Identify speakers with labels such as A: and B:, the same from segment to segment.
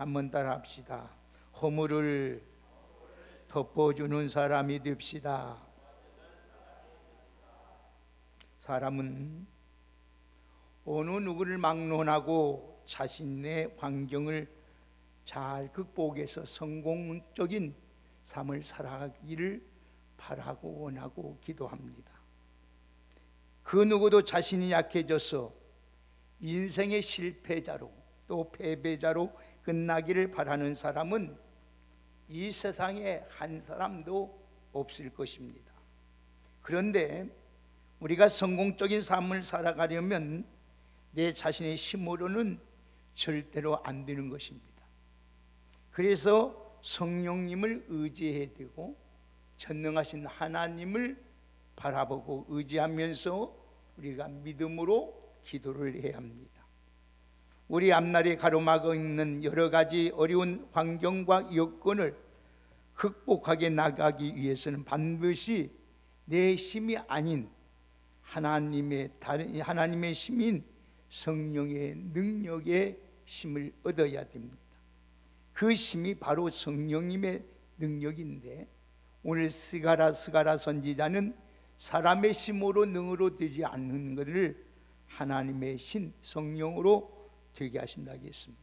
A: 한번 따라합시다. 허물을 덮어주는 사람이 됩시다. 사람은 어느 누구를 막론하고 자신의 환경을 잘 극복해서 성공적인 삶을 살아가기를 바라고 원하고 기도합니다. 그 누구도 자신이 약해져서 인생의 실패자로 또 패배자로 끝나기를 바라는 사람은 이 세상에 한 사람도 없을 것입니다. 그런데 우리가 성공적인 삶을 살아가려면 내 자신의 힘으로는 절대로 안 되는 것입니다. 그래서 성령님을 의지해야 되고 전능하신 하나님을 바라보고 의지하면서 우리가 믿음으로 기도를 해야 합니다. 우리 앞날에 가로막고 있는 여러 가지 어려운 환경과 여건을 극복하게 나가기 위해서는 반드시 내 힘이 아닌 하나님의 힘인 성령의 능력의 힘을 얻어야 됩니다. 그 힘이 바로 성령님의 능력인데, 오늘 스가랴 선지자는 사람의 힘으로 능으로 되지 않는 것을 하나님의 신 성령으로 되게 하신다고 했습니다.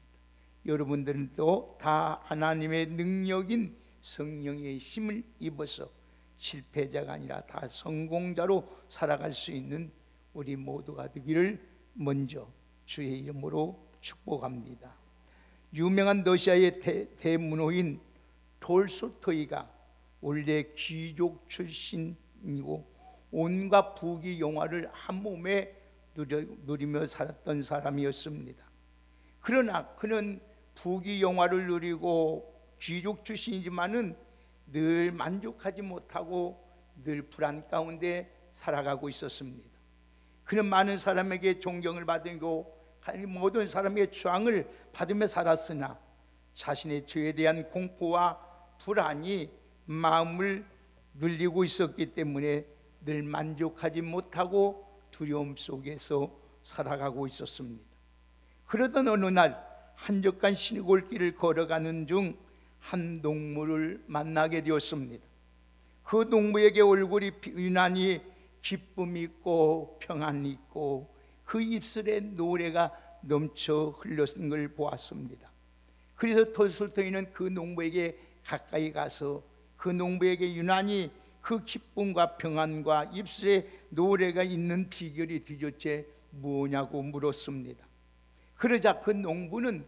A: 여러분들도 다 하나님의 능력인 성령의 힘을 입어서 실패자가 아니라 다 성공자로 살아갈 수 있는 우리 모두가 되기를 먼저 주의 이름으로 축복합니다. 유명한 러시아의 대문호인 톨스토이가 원래 귀족 출신이고 온갖 부귀 영화를 한 몸에 누리며 살았던 사람이었습니다. 그러나 그는 부귀 영화를 누리고 귀족 출신이지만은 늘 만족하지 못하고 늘 불안 가운데 살아가고 있었습니다. 그는 많은 사람에게 존경을 받고 모든 사람에게 추앙을 받으며 살았으나 자신의 죄에 대한 공포와 불안이 마음을 눌리고 있었기 때문에 늘 만족하지 못하고 두려움 속에서 살아가고 있었습니다. 그러던 어느 날 한적한 시골길을 걸어가는 중 한 농부를 만나게 되었습니다. 그 농부에게 얼굴이 유난히 기쁨이 있고 평안이 있고 그 입술에 노래가 넘쳐 흘렀는 걸 보았습니다. 그래서 톨스토이는 그 농부에게 가까이 가서 그 농부에게 유난히 그 기쁨과 평안과 입술에 노래가 있는 비결이 도대체 뭐냐고 물었습니다. 그러자 그 농부는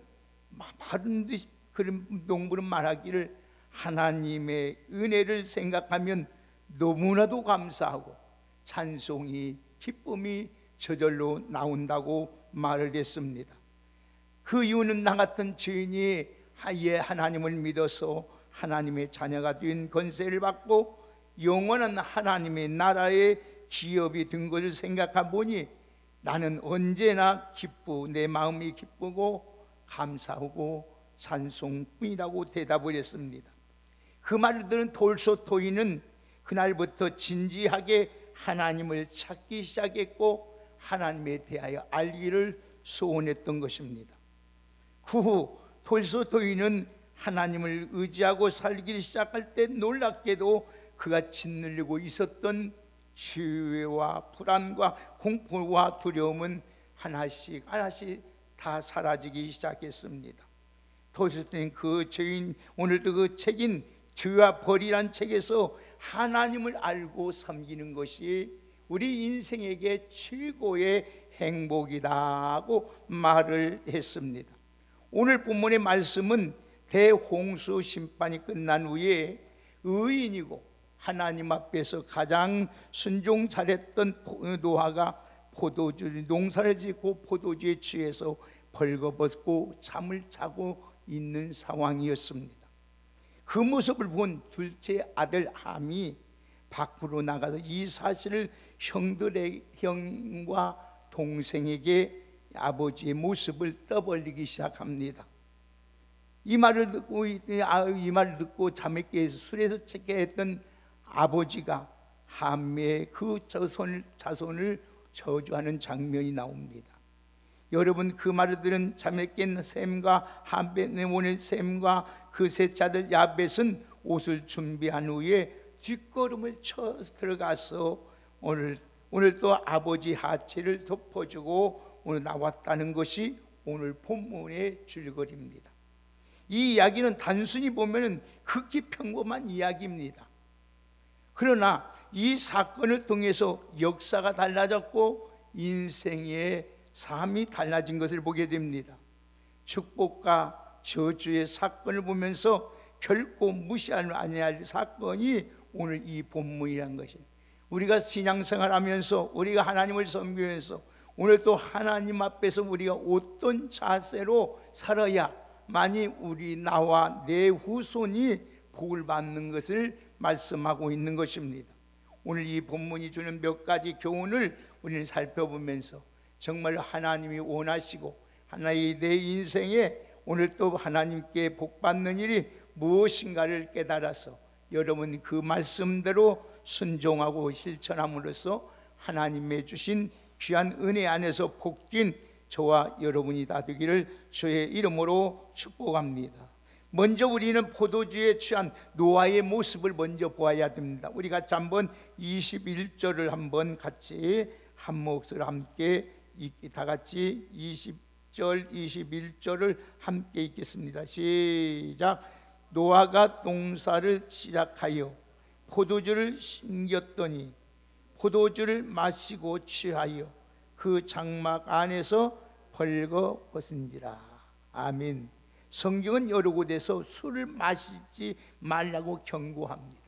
A: 말하기를 하나님의 은혜를 생각하면 너무나도 감사하고 찬송이 기쁨이 저절로 나온다고 말을 했습니다. 그 이유는 나 같은 죄인이 하나님을 믿어서 하나님의 자녀가 된 권세를 받고 영원한 하나님의 나라의 기업이 된 것을 생각해 보니 나는 언제나 내 마음이 기쁘고 감사하고 찬송뿐이라고 대답을 했습니다. 그 말을 들은 톨스토이는 그날부터 진지하게 하나님을 찾기 시작했고 하나님에 대하여 알기를 소원했던 것입니다. 그 후 톨스토이는 하나님을 의지하고 살기 시작할 때 놀랍게도 그가 짓눌리고 있었던 죄와 불안과 공포와 두려움은 하나씩 다 사라지기 시작했습니다. 톨스토이는 그 죄인, 오늘도 그 책인 죄와 벌이란 책에서 하나님을 알고 섬기는 것이 우리 인생에게 최고의 행복이다고 말을 했습니다. 오늘 본문의 말씀은 대홍수 심판이 끝난 후에 의인이고 하나님 앞에서 가장 순종 잘했던 노아가 농사를 짓고 포도주에 취해서 벌거벗고 잠을 자고 있는 상황이었습니다. 그 모습을 본 둘째 아들 함이 밖으로 나가서 이 사실을 형과 동생에게 아버지의 모습을 떠벌리기 시작합니다. 이 말을 듣고 잠에 깨서 술에서 체케했던 아버지가 함의 그 자손을 저주하는 장면이 나옵니다. 여러분 그 말을 들은 자매 셈과 한베네몬의 셈과 그 세 차들 야벳은 옷을 준비한 후에 뒷걸음을 쳐 들어가서 오늘 또 아버지 하체를 덮어주고 오늘 나왔다는 것이 오늘 본문의 줄거리입니다. 이 이야기는 단순히 보면 극히 평범한 이야기입니다. 그러나 이 사건을 통해서 역사가 달라졌고 인생의 삶이 달라진 것을 보게 됩니다. 축복과 저주의 사건을 보면서 결코 무시하지 아니할 사건이 오늘 이 본문이라는 것입니다. 우리가 신앙생활하면서 우리가 하나님을 섬기면서 오늘 또 하나님 앞에서 우리가 어떤 자세로 살아야 만이 우리 나와 내 후손이 복을 받는 것을 말씀하고 있는 것입니다. 오늘 이 본문이 주는 몇 가지 교훈을 우리는 살펴보면서 정말 하나님이 원하시고 하나의 내 인생에 오늘 또 하나님께 복받는 일이 무엇인가를 깨달아서 여러분 그 말씀대로 순종하고 실천함으로써 하나님의 주신 귀한 은혜 안에서 복된 저와 여러분이 다 되기를 주의 이름으로 축복합니다. 먼저 우리는 포도주에 취한 노아의 모습을 먼저 보아야 됩니다. 우리 같이 한번 21절을 한번 같이 한 목소리로 함께 다 같이 20절 21절을 함께 읽겠습니다. 시작. 노아가 농사를 시작하여 포도주를 심겼더니 포도주를 마시고 취하여 그 장막 안에서 벌거벗은지라. 아멘. 성경은 여러 곳에서 술을 마시지 말라고 경고합니다.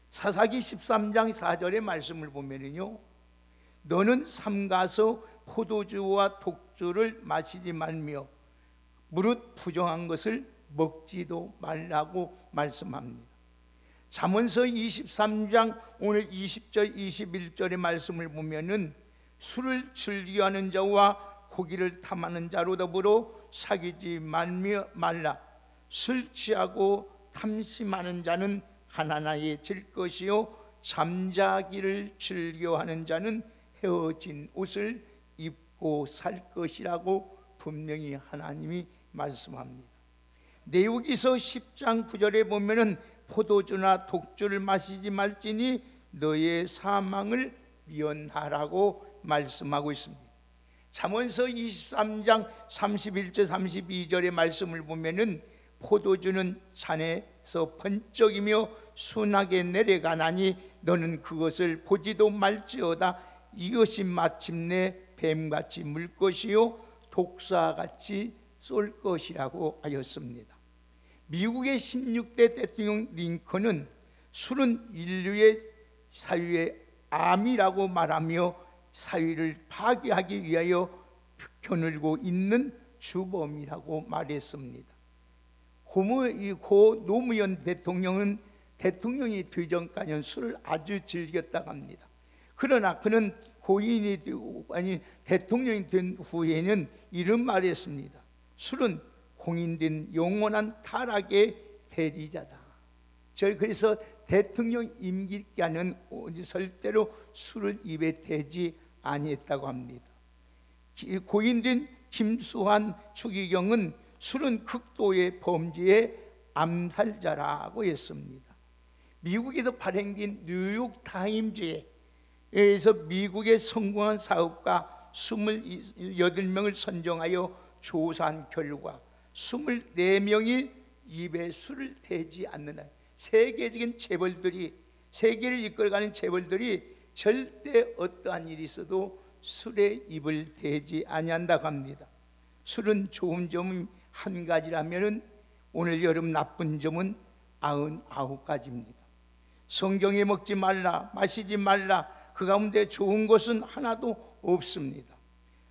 A: 사사기 13장 4절의 말씀을 보면요, 너는 삼가서 포도주와 독주를 마시지 말며 무릇 부정한 것을 먹지도 말라고 말씀합니다. 잠언서 23장 오늘 20절 21절의 말씀을 보면은 술을 즐겨하는 자와 고기를 탐하는 자로 더불어 사귀지 말라. 술 취하고 탐심하는 자는 가난하게 질 것이요 잠자기를 즐겨하는 자는 헤어진 옷을 입고 살 것이라고 분명히 하나님이 말씀합니다. 레위기서 10장 9절에 보면은 포도주나 독주를 마시지 말지니 너의 사망을 미연하라고 말씀하고 있습니다. 잠언서 23장 31절 32절의 말씀을 보면은 포도주는 잔에서 번쩍이며 순하게 내려가나니 너는 그것을 보지도 말지어다. 이것이 마침내 뱀같이 물 것이요 독사같이 쏠 것이라고 하였습니다. 미국의 16대 대통령 링컨은 술은 인류의 사회의 암이라고 말하며 사회를 파괴하기 위하여 겨누고 있는 주범이라고 말했습니다. 고 노무현 대통령은 대통령이 되기 전까지는 술을 아주 즐겼다고 합니다. 그러나 그는 고인이 되고 대통령이 된 후에는 이런 말을 했습니다. 술은 공인된 영원한 타락의 대리자다. 그래서 대통령 임기 기간은 절대로 술을 입에 대지 아니했다고 합니다. 고인된 김수환 추기경은 술은 극도의 범죄의 암살자라고 했습니다. 미국에서 발행된 뉴욕 타임즈에서 미국의 성공한 사업가 28명을 선정하여 조사한 결과 24명이 입에 술을 대지 않는 세계적인 재벌들이, 세계를 이끌어가는 재벌들이 절대 어떠한 일이 있어도 술에 입을 대지 아니한다고 합니다. 술은 좋은 점은 한 가지라면 오늘 여름 나쁜 점은 99가지입니다. 성경에 먹지 말라, 마시지 말라, 그 가운데 좋은 것은 하나도 없습니다.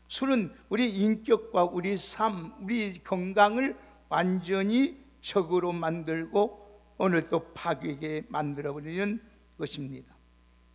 A: 술은 우리 인격과 우리 삶, 우리 건강을 완전히 적으로 만들고 오늘 또 파괴하게 만들어버리는 것입니다.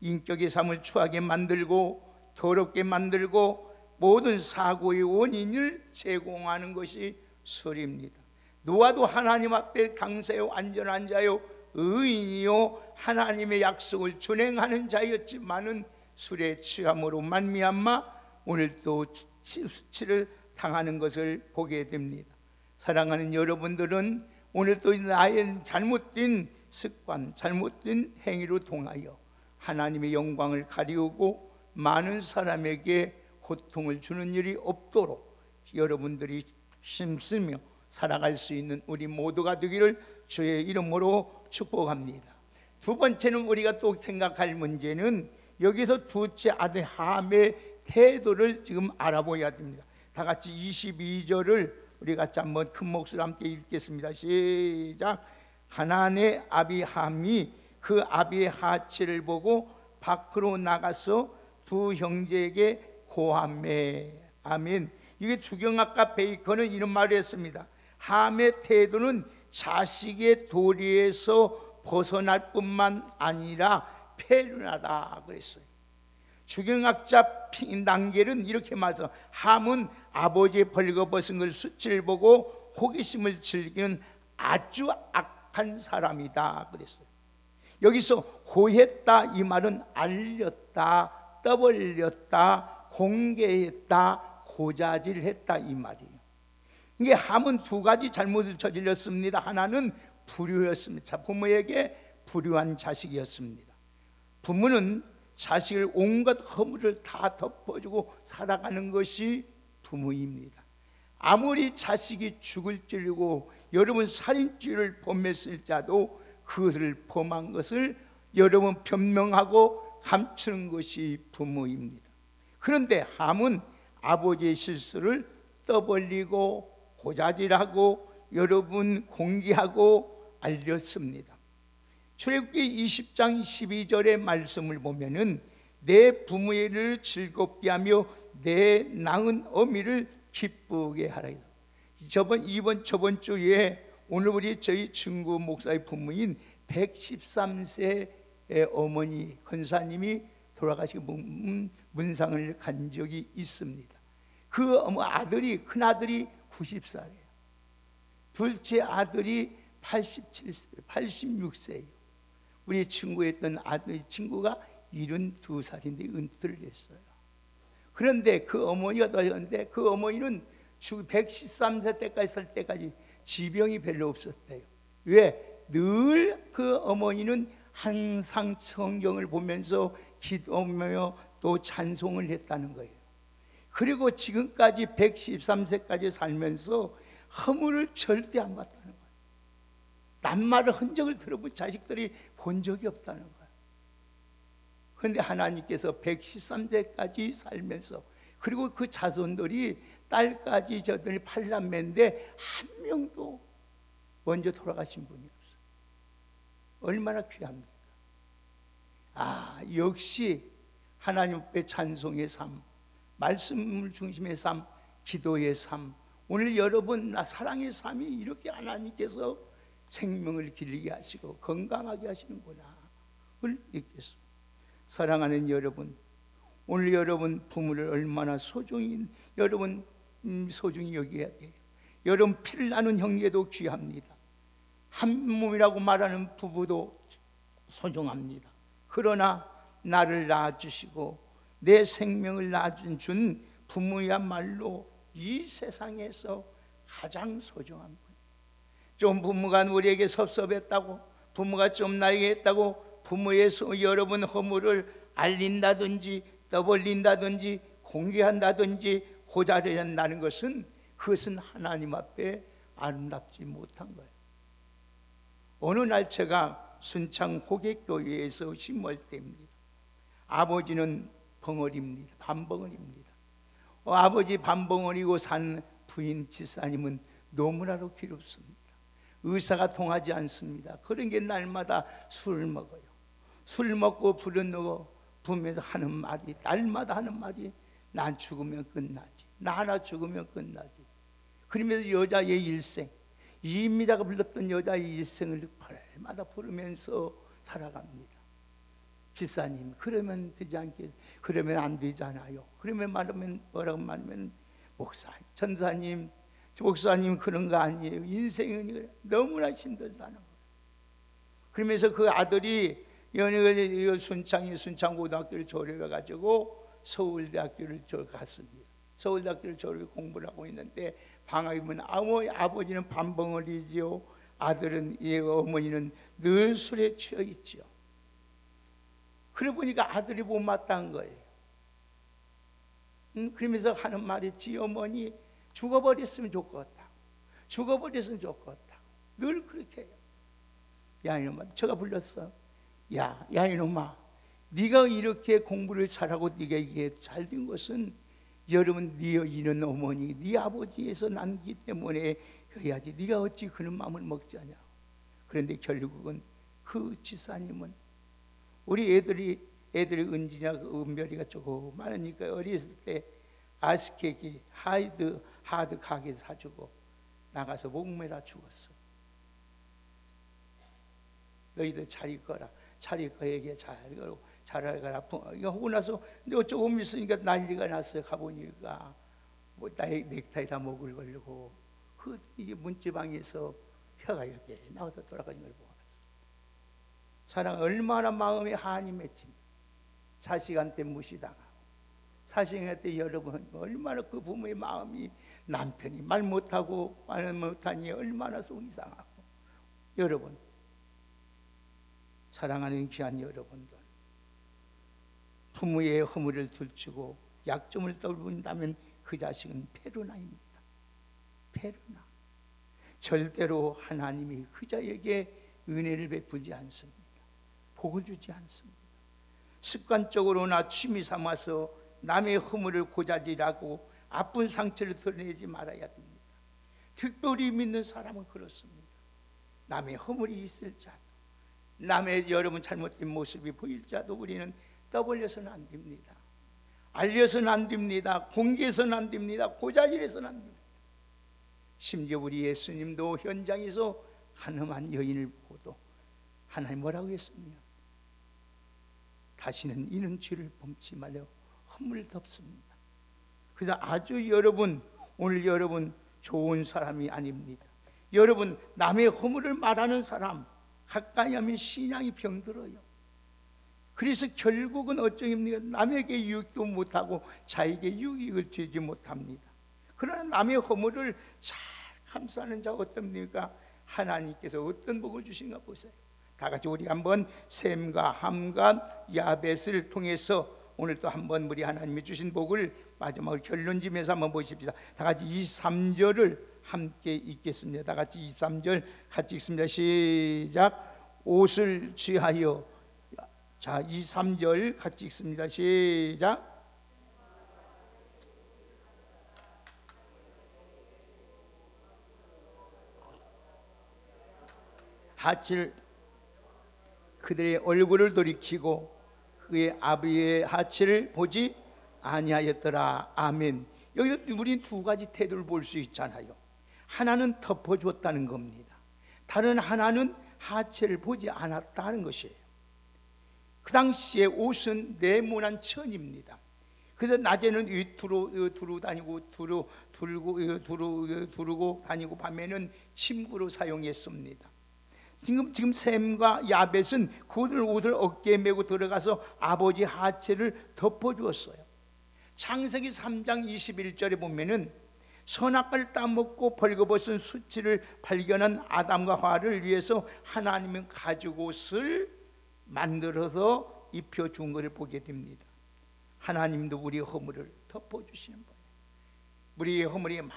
A: 인격의 삶을 추하게 만들고 더럽게 만들고 모든 사고의 원인을 제공하는 것이 술입니다. 노아도 하나님 앞에 강세요 안전한 자요 의인이요 하나님의 약속을 준행하는 자였지만은 술에 취함으로 말미암아 오늘 또 수치를 당하는 것을 보게 됩니다. 사랑하는 여러분들은 오늘 또 나의 잘못된 습관, 잘못된 행위로 통하여 하나님의 영광을 가리우고 많은 사람에게 고통을 주는 일이 없도록 여러분들이 힘쓰며 살아갈 수 있는 우리 모두가 되기를 주의 이름으로 축복합니다. 두 번째는 우리가 또 생각할 문제는 여기서 둘째 아들 함의 태도를 지금 알아보아야 됩니다. 다 같이 22절을 우리 같이 한번 큰 목소리로 함께 읽겠습니다. 시작. 가나안의 아비함이 그 아비의 하치를 보고 밖으로 나가서 두 형제에게 고하매. 아멘. 이게 주경학과 베이컨은 이런 말을 했습니다. 함의 태도는 자식의 도리에서 벗어날 뿐만 아니라 폐륜하다 그랬어요. 주경학자 낭겔은 이렇게 말해서 함은 아버지의 벌거벗은 걸 수치를 보고 호기심을 즐기는 아주 악한 사람이다 그랬어요. 여기서 고했다 이 말은 알렸다, 떠벌렸다, 공개했다, 고자질했다 이 말이에요. 이게 함은 두 가지 잘못을 저질렀습니다. 하나는 불효였습니다. 부모에게 불효한 자식이었습니다. 부모는 자식을 온갖 허물을 다 덮어주고 살아가는 것이 부모입니다. 아무리 자식이 죽을 찌르고 여러분 살인죄를 범했을지라도 그것을 범한 것을 여러분 변명하고 감추는 것이 부모입니다. 그런데 함은 아버지의 실수를 떠벌리고 고자질하고 여러분 공개하고 알렸습니다. 출애굽기 20장 12절의 말씀을 보면은 내 부모의 일을 즐겁게 하며 내 낳은 어미를 기쁘게 하라. 저번 주에 오늘 우리 저희 친구 목사의 부모인 113세의 어머니 권사님이 돌아가시고 문상을 간 적이 있습니다. 그 아들이 큰아들이 90살이에요. 둘째 아들이 86세예요. 우리 친구였던 아들 친구가 72살인데 은퇴를 했어요. 그런데 그 어머니가 도와줬는데 그 어머니는 113세 때까지 살 때까지 지병이 별로 없었대요. 왜? 늘 그 어머니는 항상 성경을 보면서 기도하며 또 찬송을 했다는 거예요. 그리고 지금까지 113세까지 살면서 허물을 절대 안 봤다는 거예요. 낱말의 흔적을 들어본 자식들이 본 적이 없다는 거예요. 그런데 하나님께서 113세까지 살면서 그리고 그 자손들이 딸까지 저들이 8남매인데 한 명도 먼저 돌아가신 분이 없어요. 얼마나 귀합니까? 역시 하나님 앞에 찬송의 삶, 말씀을 중심의 삶, 기도의 삶, 오늘 여러분 사랑의 삶이 이렇게 하나님께서 생명을 길게 하시고 건강하게 하시는구나 을 느꼈습니다. 사랑하는 여러분, 오늘 여러분 부모를 얼마나 소중히 여러분 소중히 여겨야 돼요. 여러분 피를 나눈 형제도 귀합니다. 한 몸이라고 말하는 부부도 소중합니다. 그러나 나를 낳아주시고 내 생명을 낳아준 부모야말로 이 세상에서 가장 소중한 분. 좀 부모가 우리에게 섭섭했다고, 부모가 좀 나에게 했다고 부모의 여러분 허물을 알린다든지 떠벌린다든지 공개한다든지 고자질한다는 것은 그것은 하나님 앞에 아름답지 못한 거예요. 어느 날 제가 순창 호객교회에서 심을 때입니다. 아버지는 벙어리입니다. 반벙어리입니다. 아버지 반벙어리고 산 부인 지사님은 너무나도 괴롭습니다. 의사가 통하지 않습니다. 그런 게 날마다 술을 먹어요. 술 먹고 부르면서 하는 말이 날마다 하는 말이 난 죽으면 끝나지. 나 하나 죽으면 끝나지. 그러면서 여자의 일생 이입니다가 불렀던 여자의 일생을 벌마다 부르면서 살아갑니다. 지사님 그러면 되지 않게 그러면 안 되잖아요. 그러면 말하면 뭐라고 말하면 목사님 전사님 목사님 그런 거 아니에요. 인생은 너무나 힘들다는 거예요. 그러면서 그 아들이 순창고등학교를 졸업해가지고 서울대학교를 갔습니다. 서울대학교를 저렇게 공부를 하고 있는데 방학이면 아버지는 밤벙어리지요. 아들은 어머니는 늘 술에 취해 있지요. 그래 보니까 아들이 못마땅한 거예요. 그러면서 하는 말이 지 어머니 죽어버렸으면 좋겠다. 죽어버렸으면 좋겠다. 늘 그렇게 해요. 야 이놈아, 제가 불렀어. 야 이놈아, 네가 이렇게 공부를 잘하고 네가 이게 잘된 것은 여러분 네 이는 어머니, 네 아버지에서 난기 때문에 해야지. 네가 어찌 그런 마음을 먹지 않냐. 그런데 결국은 그 지사님은 우리 애들이 은지냐 은별이가 조금 많으니까 어렸을 때 아이스케이크 하드 가게 사주고 나가서 목매다 죽었어. 너희들 잘 있거라. 잘 있거에게 잘하거라. 이거 하고 나서 조금 있으니까 난리가 났어요. 가보니까 뭐 넥타이 다 목을 걸고 이게 문지방에서 혀가 이렇게 나와서 돌아가는 걸 보고 사랑 얼마나 마음이 한이 맺힌. 자식한테 무시당하고 자식한테 여러분 얼마나 그 부모의 마음이 남편이 말 못하고 말 못하니 얼마나 속이 상하고. 여러분 사랑하는 귀한 여러분들, 부모의 허물을 들추고 약점을 떠올린다면 그 자식은 페루나입니다. 페루나. 절대로 하나님이 그 자에게 은혜를 베푸지 않습니다. 복을 주지 않습니다. 습관적으로나 취미 삼아서 남의 허물을 고자질하고 아픈 상처를 드러내지 말아야 됩니다. 특별히 믿는 사람은 그렇습니다. 남의 허물이 있을 자도, 남의 여러분 잘못된 모습이 보일 자도 우리는 떠벌려서는 안 됩니다. 알려서는 안 됩니다. 공개해서는 안 됩니다. 고자질해서는 안 됩니다. 심지어 우리 예수님도 현장에서 한 험한 여인을 보고도 하나님 뭐라고 했습니까? 다시는 이는 죄를 범치 말려 허물을 덮습니다. 그래서 아주 여러분, 오늘 여러분 좋은 사람이 아닙니다. 여러분 남의 허물을 말하는 사람 가까이 하면 신앙이 병들어요. 그래서 결국은 어쩌입니까? 남에게 유익도 못하고 자에게 유익을 주지 못합니다. 그러나 남의 허물을 잘 감싸는 자가 어떻습니까? 하나님께서 어떤 복을 주신가 보세요. 다 같이 우리 한번 셈과 함과 야벳을 통해서 오늘 또 한번 우리 하나님이 주신 복을 마지막으로 결론지면서 한번 보십시다. 다 같이 23절을 함께 읽겠습니다. 다 같이 23절 같이 읽습니다. 시작. 옷을 취하여. 자, 23절 같이 읽습니다. 시작. 하칠 그들의 얼굴을 돌이키고 그의 아비의 하치를 보지 아니하였더라. 아멘. 여기 우리는 두 가지 태도를 볼 수 있잖아요. 하나는 덮어주었다는 겁니다. 다른 하나는 하체를 보지 않았다는 것이에요. 그 당시에 옷은 네모난 천입니다. 그래서 낮에는 두루 다니고 두르고 다니고 밤에는 침구로 사용했습니다. 지금 셈과 야벳은 그들 옷을 어깨에 메고 들어가서 아버지 하체를 덮어주었어요. 창세기 3장 21절에 보면은 선악과를 따먹고 벌거벗은 수치를 발견한 아담과 하와를 위해서 하나님은 가죽 옷을 만들어서 입혀준 것을 보게 됩니다. 하나님도 우리의 허물을 덮어주시는 거예요. 우리의 허물이 막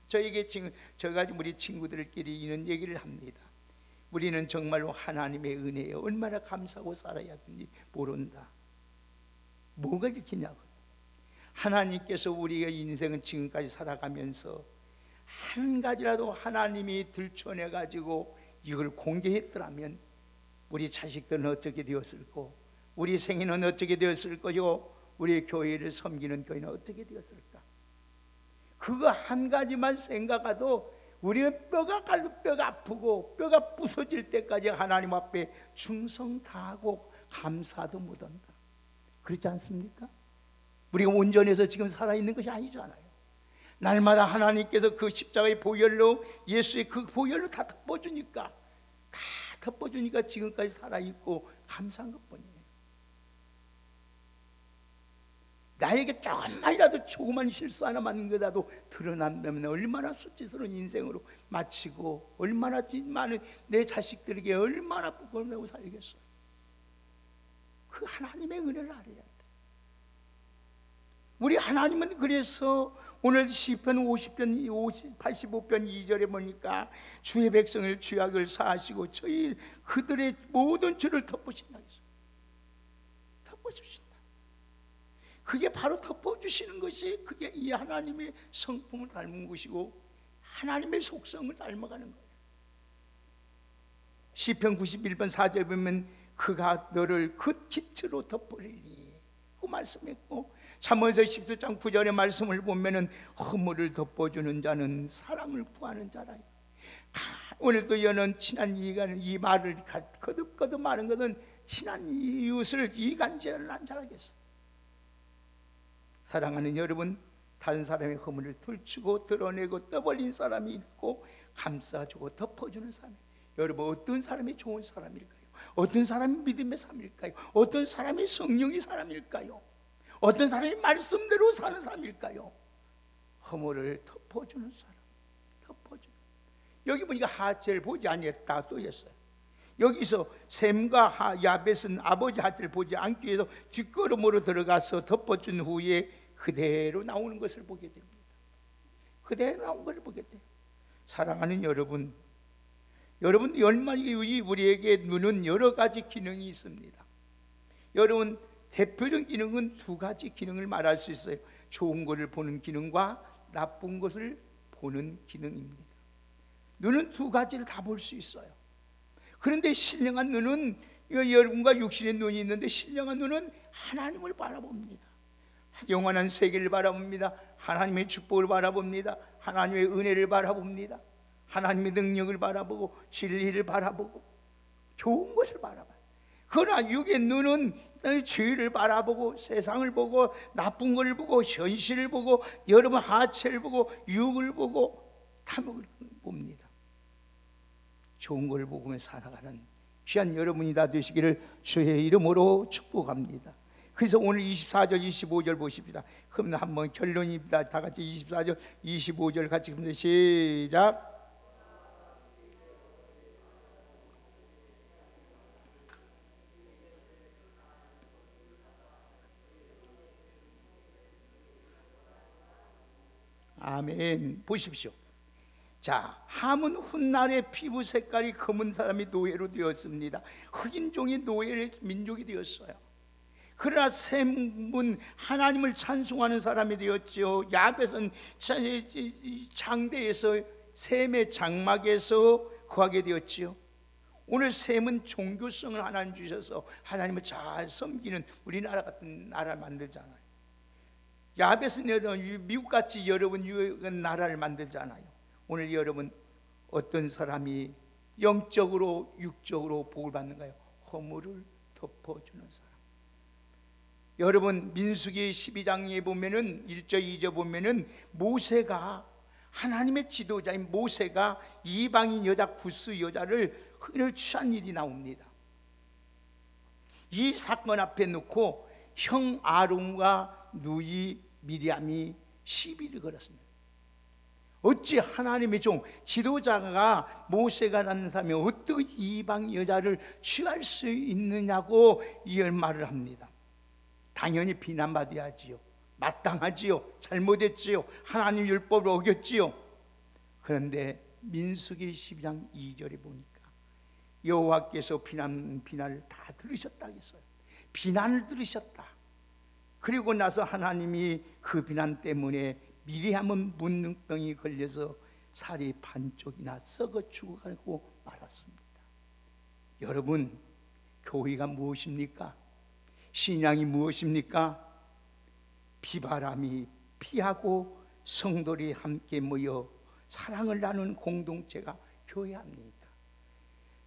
A: 저에게 지금 저가 우리 친구들끼리 이런 얘기를 합니다. 우리는 정말로 하나님의 은혜에 얼마나 감사하고 살아야 되는지 모른다. 뭐가 이렇게냐고. 하나님께서 우리의 인생은 지금까지 살아가면서 한 가지라도 하나님이 들춰내 가지고 이걸 공개했더라면 우리 자식들은 어떻게 되었을까? 우리 생애는 어떻게 되었을 거요? 우리 교회를 섬기는 교회는 어떻게 되었을까? 그거 한 가지만 생각해도 우리는 뼈가 아프고 뼈가 부서질 때까지 하나님 앞에 충성 다하고 감사도 못한다. 그렇지 않습니까? 우리가 온전해서 지금 살아있는 것이 아니잖아요. 날마다 하나님께서 그 십자가의 보혈로, 예수의 그 보혈로 다 덮어주니까 지금까지 살아있고 감사한 것뿐이에요. 나에게 조금만이라도 조그만 실수 하나만 거라도 드러난다면 얼마나 수치스러운 인생으로 마치고 얼마나 많은 내 자식들에게 얼마나 부끄러워 살겠어요. 그 하나님의 은혜를 알아야 돼. 우리 하나님은 그래서 오늘 시편 50편 85편 2절에 보니까 주의 백성을 죄악을 사하시고 저희 그들의 모든 죄를 덮으신다 했어요. 덮어주신다. 그게 바로 덮어주시는 것이 그게 이 하나님의 성품을 닮은 것이고 하나님의 속성을 닮아가는 거예요. 시편 91편 4절에 보면 그가 너를 그 깃으로 덮으리니 그 말씀했고, 잠언서 14장 9절의 말씀을 보면은 허물을 덮어주는 자는 사랑을 구하는 자라요. 오늘도 여는 친한 이간 이 말을 거듭거듭 하는 것은 친한 이웃을 이간질을 안 잘하겠어. 사랑하는 여러분, 다른 사람의 허물을 들추고 드러내고 떠벌린 사람이 있고 감싸주고 덮어주는 사람. 여러분, 어떤 사람이 좋은 사람일까요? 어떤 사람이 믿음의 사람일까요? 어떤 사람이 성령의 사람일까요? 어떤 사람이 말씀대로 사는 사람일까요? 허물을 덮어주는 사람. 덮어주는. 여기 보니까 하체를 보지 아니했다 또 했어요. 여기서 셈과 야벳은 아버지 하체를 보지 않기 위해서 뒷걸음으로 들어가서 덮어준 후에 그대로 나오는 것을 보게 됩니다. 그대로 나온 것을 보게 돼요. 사랑하는 여러분, 우리에게 눈은 여러 가지 기능이 있습니다. 여러분, 대표적인 기능은 두 가지 기능을 말할 수 있어요. 좋은 것을 보는 기능과 나쁜 것을 보는 기능입니다. 눈은 두 가지를 다 볼 수 있어요. 그런데 신령한 눈은, 여러분과 육신의 눈이 있는데 신령한 눈은 하나님을 바라봅니다. 영원한 세계를 바라봅니다. 하나님의 축복을 바라봅니다. 하나님의 은혜를 바라봅니다. 하나님의 능력을 바라보고 진리를 바라보고 좋은 것을 바라봐요. 그러나 육의 눈은 죄를 바라보고 세상을 보고 나쁜 걸 보고 현실을 보고 여러분 하체를 보고 육을 보고 탐욕을 봅니다. 좋은 걸 보고 살아가는 귀한 여러분이 다 되시기를 주의 이름으로 축복합니다. 그래서 오늘 24절 25절 보십니다. 그럼 한번 결론입니다. 다 같이 24절 25절 같이 봅니다. 시작. 아멘. 보십시오. 자, 함은 훗날에 피부 색깔이 검은 사람이 노예로 되었습니다. 흑인 종이 노예의 민족이 되었어요. 그러나 셈은 하나님을 찬송하는 사람이 되었지요. 야벳은 장대에서 셈의 장막에서 거하게 되었지요. 오늘 셈은 종교성을 하나님 주셔서 하나님을 잘 섬기는 우리나라 같은 나라를 만들잖아요. 야벳은 미국같이 여러분 유익한 나라를 만들잖아요. 오늘 여러분 어떤 사람이 영적으로 육적으로 복을 받는가요? 허물을 덮어주는 사람. 여러분 민수기 12장에 보면은 1절 2절 보면은 모세가 하나님의 지도자인 모세가 이방인 여자 구스 여자를 취한 일이 나옵니다. 이 사건 앞에 놓고 형 아론과 누이 미리암이 시비를 걸었습니다. 어찌 하나님의 종 지도자가 모세가 낳는 사람이 어떻게 이방 여자를 취할 수 있느냐고 이 말을 합니다. 당연히 비난받아야지요. 마땅하지요. 잘못했지요. 하나님 율법을 어겼지요. 그런데 민수기 12장 2절에 보니까 여호와께서 비난을 다 들으셨다 했어요. 비난을 들으셨다. 그리고 나서 하나님이 그 비난 때문에 미리암은 문둥병이 걸려서 살이 반쪽이나 썩어 죽어가고 말았습니다. 여러분, 교회가 무엇입니까? 신앙이 무엇입니까? 비바람이 피하고 성도들이 함께 모여 사랑을 나누는 공동체가 교회입니다.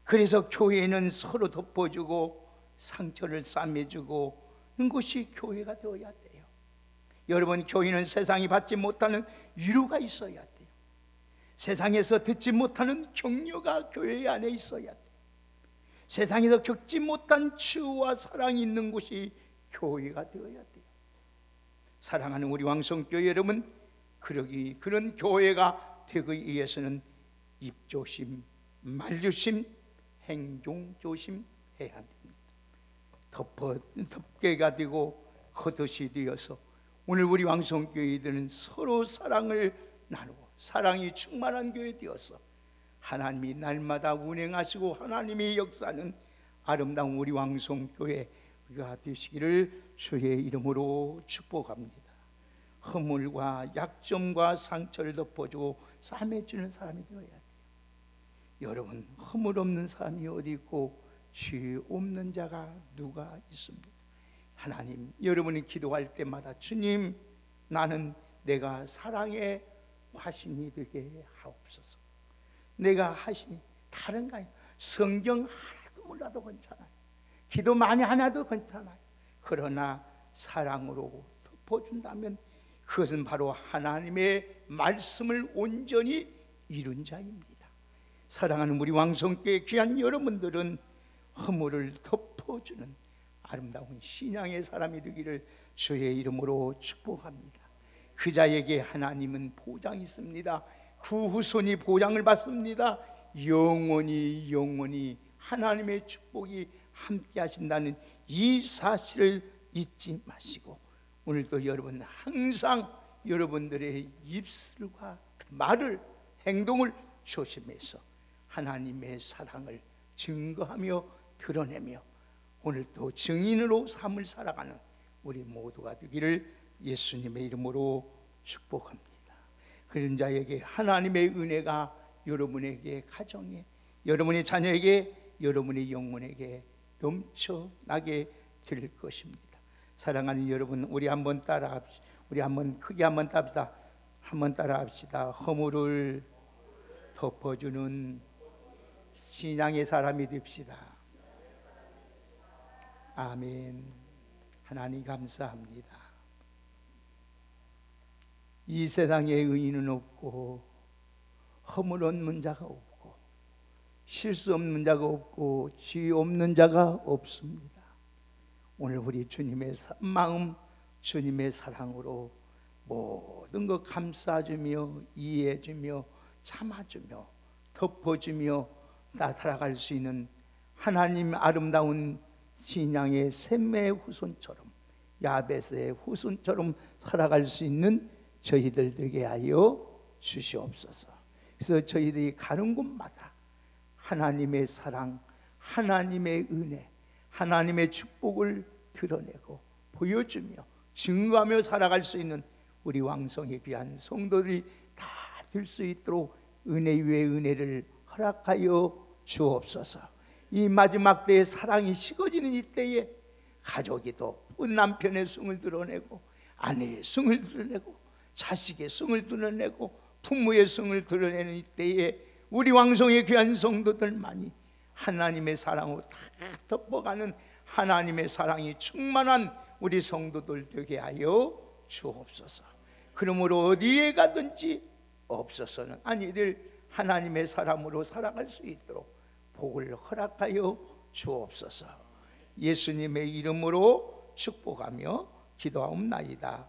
A: 그래서 교회는 서로 덮어주고 상처를 싸매주고 하는 것이 교회가 되어야 돼요. 여러분, 교회는 세상이 받지 못하는 위로가 있어야 돼요. 세상에서 듣지 못하는 격려가 교회 안에 있어야 돼요. 세상에서 겪지 못한 치유와 사랑이 있는 곳이 교회가 되어야 돼요. 사랑하는 우리 왕성교회 여러분, 그런 교회가 되기 위해서는 입조심, 말조심, 행동조심 해야 됩니다. 덮개가 되고 겉옷이 되어서 오늘 우리 왕성교회들은 서로 사랑을 나누고 사랑이 충만한 교회 되어서 하나님이 날마다 운행하시고 하나님의 역사는 아름다운 우리 왕성교회가 되시기를 주의 이름으로 축복합니다. 허물과 약점과 상처를 덮어주고 싸매주는 사람이 되어야 돼요. 여러분, 허물 없는 사람이 어디 있고 죄 없는 자가 누가 있습니까? 하나님, 여러분이 기도할 때마다 주님, 나는 내가 사랑의 화신이 되게 하옵소서. 내가 화신이 다른가요? 성경 하나도 몰라도 괜찮아요. 기도 많이 하나도 괜찮아요. 그러나 사랑으로 덮어준다면 그것은 바로 하나님의 말씀을 온전히 이룬 자입니다. 사랑하는 우리 왕성교회 귀한 여러분들은 허물을 덮어주는 아름다운 신앙의 사람이 되기를 주의 이름으로 축복합니다. 그 자에게 하나님은 보장이 있습니다. 그 후손이 보장을 받습니다. 영원히 하나님의 축복이 함께 하신다는 이 사실을 잊지 마시고, 오늘도 여러분 항상 여러분들의 입술과 말을, 행동을 조심해서 하나님의 사랑을 증거하며 드러내며 오늘도 증인으로 삶을 살아가는 우리 모두가 되기를 예수님의 이름으로 축복합니다. 그런 자에게 하나님의 은혜가 여러분에게, 가정에, 여러분의 자녀에게, 여러분의 영혼에게 넘쳐나게 될 것입니다. 사랑하는 여러분, 우리 한번 따라합시다. 우리 한번 크게 한번 답시다. 한번 따라합시다. 허물을 덮어주는 신앙의 사람이 됩시다. 아멘. 하나님 감사합니다. 이 세상에 의인은 없고 허물 없는 자가 없고 실수 없는 자가 없고 죄 없는 자가 없습니다. 오늘 우리 주님의 마음, 주님의 사랑으로 모든 것 감싸주며 이해해주며 참아주며 덮어주며 나타나갈 수 있는 하나님 아름다운 신앙의 샘의 후손처럼, 야베스의 후손처럼 살아갈 수 있는 저희들 되게 하여 주시옵소서. 그래서 저희들이 가는 곳마다 하나님의 사랑, 하나님의 은혜, 하나님의 축복을 드러내고 보여주며 증거하며 살아갈 수 있는 우리 왕성의 귀한 성도들이 다 될 수 있도록 은혜 위에 은혜를 허락하여 주옵소서. 이 마지막 때에 사랑이 식어지는 이 때에 가족이 또 남편의 성을 드러내고 아내의 성을 드러내고 자식의 성을 드러내고 부모의 성을 드러내는 이 때에 우리 왕성의 귀한 성도들만이 하나님의 사랑으로 다 덮어가는 하나님의 사랑이 충만한 우리 성도들 되게 하여 주옵소서. 그러므로 어디에 가든지 없어서는 아니들 하나님의 사람으로 살아갈 수 있도록 복을 허락하여 주옵소서. 예수님의 이름으로 축복하며 기도하옵나이다.